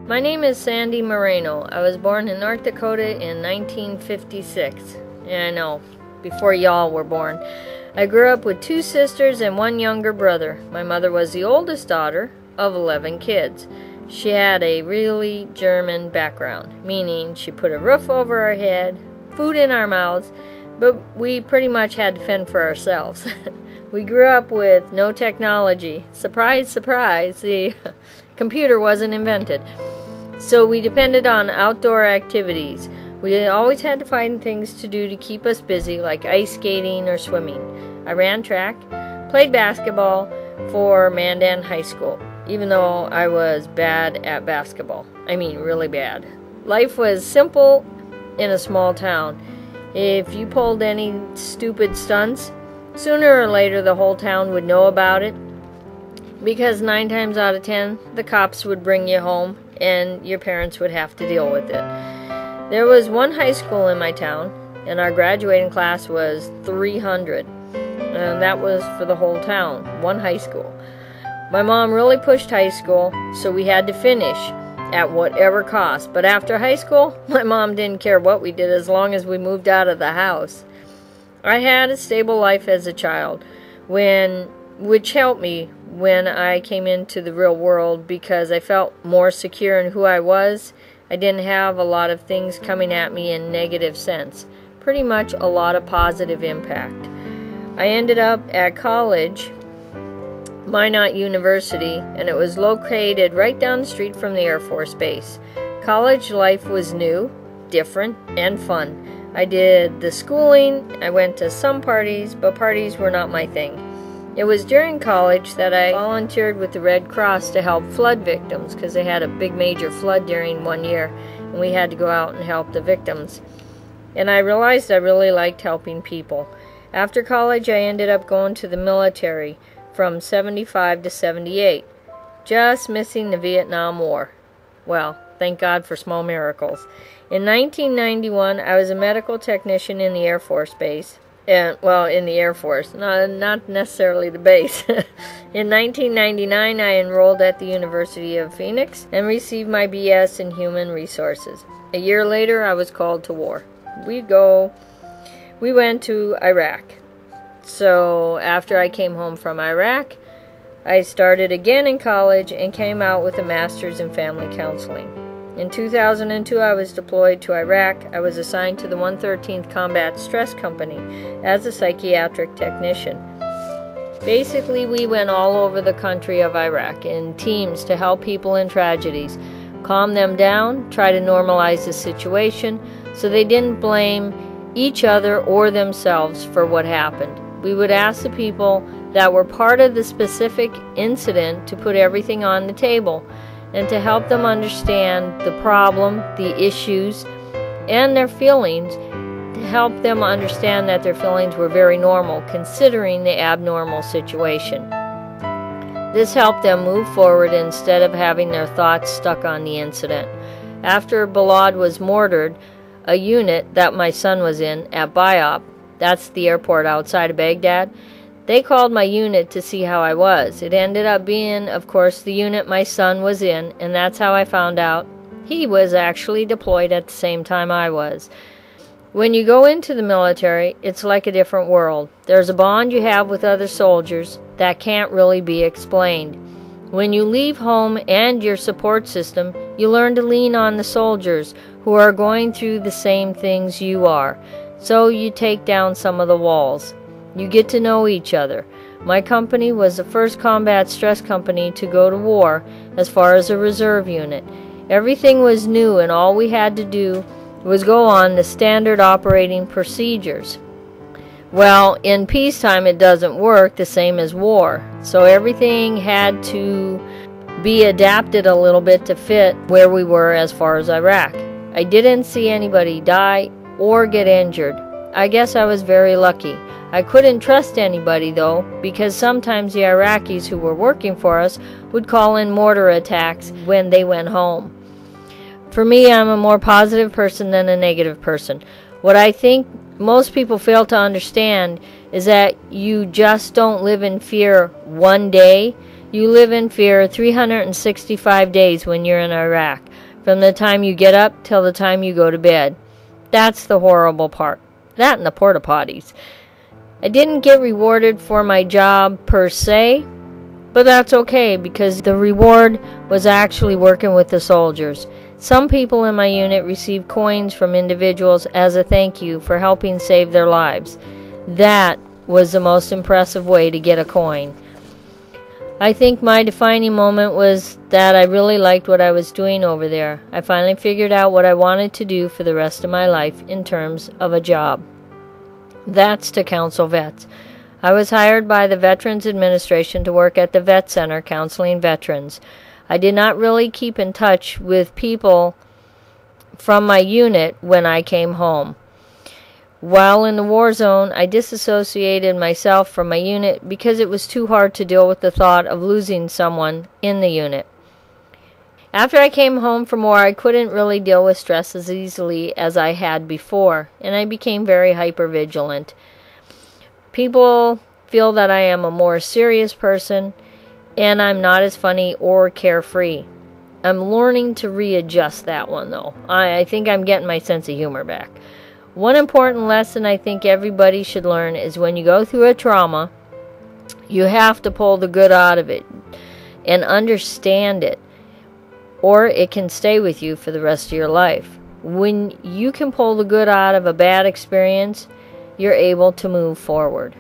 My name is Sandy Moreno. I was born in North Dakota in 1956. And I know, before y'all were born. I grew up with 2 sisters and 1 younger brother. My mother was the oldest daughter of 11 kids. She had a really German background, meaning she put a roof over our head, food in our mouths, but we pretty much had to fend for ourselves. We grew up with no technology. Surprise, surprise, the computer wasn't invented. So we depended on outdoor activities. We always had to find things to do to keep us busy, like ice skating or swimming. I ran track, played basketball for Mandan High School, even though I was bad at basketball. I mean, really bad. Life was simple in a small town. If you pulled any stupid stunts, sooner or later the whole town would know about it, because 9 times out of 10, the cops would bring you home and your parents would have to deal with it. There was 1 high school in my town, and our graduating class was 300. And that was for the whole town, 1 high school. My mom really pushed high school, so we had to finish at whatever cost. But after high school, my mom didn't care what we did as long as we moved out of the house. I had a stable life as a child, which helped me when I came into the real world because I felt more secure in who I was. I didn't have a lot of things coming at me in negative sense. Pretty much a lot of positive impact. I ended up at college, Minot University, and it was located right down the street from the Air Force Base. College life was new, different, and fun. I did the schooling, I went to some parties, but parties were not my thing. It was during college that I volunteered with the Red Cross to help flood victims, because they had a big major flood during one year, and we had to go out and help the victims. And I realized I really liked helping people. After college, I ended up going to the military from 75 to 78, just missing the Vietnam War. Well, thank God for small miracles. In 1991, I was a medical technician in the Air Force Base. In the Air Force, not necessarily the base. In 1999, I enrolled at the University of Phoenix and received my BS in Human Resources. A year later, I was called to war. We went to Iraq. So after I came home from Iraq, I started again in college and came out with a master's in family counseling. In 2002, I was deployed to Iraq. I was assigned to the 113th Combat Stress Company as a psychiatric technician. Basically, we went all over the country of Iraq in teams to help people in tragedies, calm them down, try to normalize the situation so they didn't blame each other or themselves for what happened. We would ask the people that were part of the specific incident to put everything on the table and to help them understand the problem, the issues, and their feelings, to help them understand that their feelings were very normal considering the abnormal situation. This helped them move forward instead of having their thoughts stuck on the incident. After Balad was mortared, a unit that my son was in at Biop, that's the airport outside of Baghdad, they called my unit to see how I was. It ended up being, of course, the unit my son was in, and that's how I found out he was actually deployed at the same time I was. When you go into the military, it's like a different world. There's a bond you have with other soldiers that can't really be explained. When you leave home and your support system, you learn to lean on the soldiers who are going through the same things you are. So you take down some of the walls. You get to know each other. My company was the first combat stress company to go to war as far as a reserve unit. Everything was new and all we had to do was go on the standard operating procedures. Well, in peacetime it doesn't work the same as war. So everything had to be adapted a little bit to fit where we were as far as Iraq. I didn't see anybody die or get injured. I guess I was very lucky. I couldn't trust anybody, though, because sometimes the Iraqis who were working for us would call in mortar attacks when they went home. For me, I'm a more positive person than a negative person. What I think most people fail to understand is that you just don't live in fear one day. You live in fear 365 days when you're in Iraq. from the time you get up till the time you go to bed. That's the horrible part. That and the porta potties. I didn't get rewarded for my job per se, but that's okay because the reward was actually working with the soldiers. Some people in my unit received coins from individuals as a thank you for helping save their lives. That was the most impressive way to get a coin. I think my defining moment was that I really liked what I was doing over there. I finally figured out what I wanted to do for the rest of my life in terms of a job. That's to counsel vets. I was hired by the Veterans Administration to work at the vet center counseling veterans. I did not really keep in touch with people from my unit when I came home. While in the war zone, I disassociated myself from my unit because it was too hard to deal with the thought of losing someone in the unit. After I came home from war, I couldn't really deal with stress as easily as I had before, and I became very hypervigilant. People feel that I am a more serious person, and I'm not as funny or carefree. I'm learning to readjust that one, though. I think I'm getting my sense of humor back. One important lesson I think everybody should learn is when you go through a trauma, you have to pull the good out of it and understand it, or it can stay with you for the rest of your life. When you can pull the good out of a bad experience, you're able to move forward.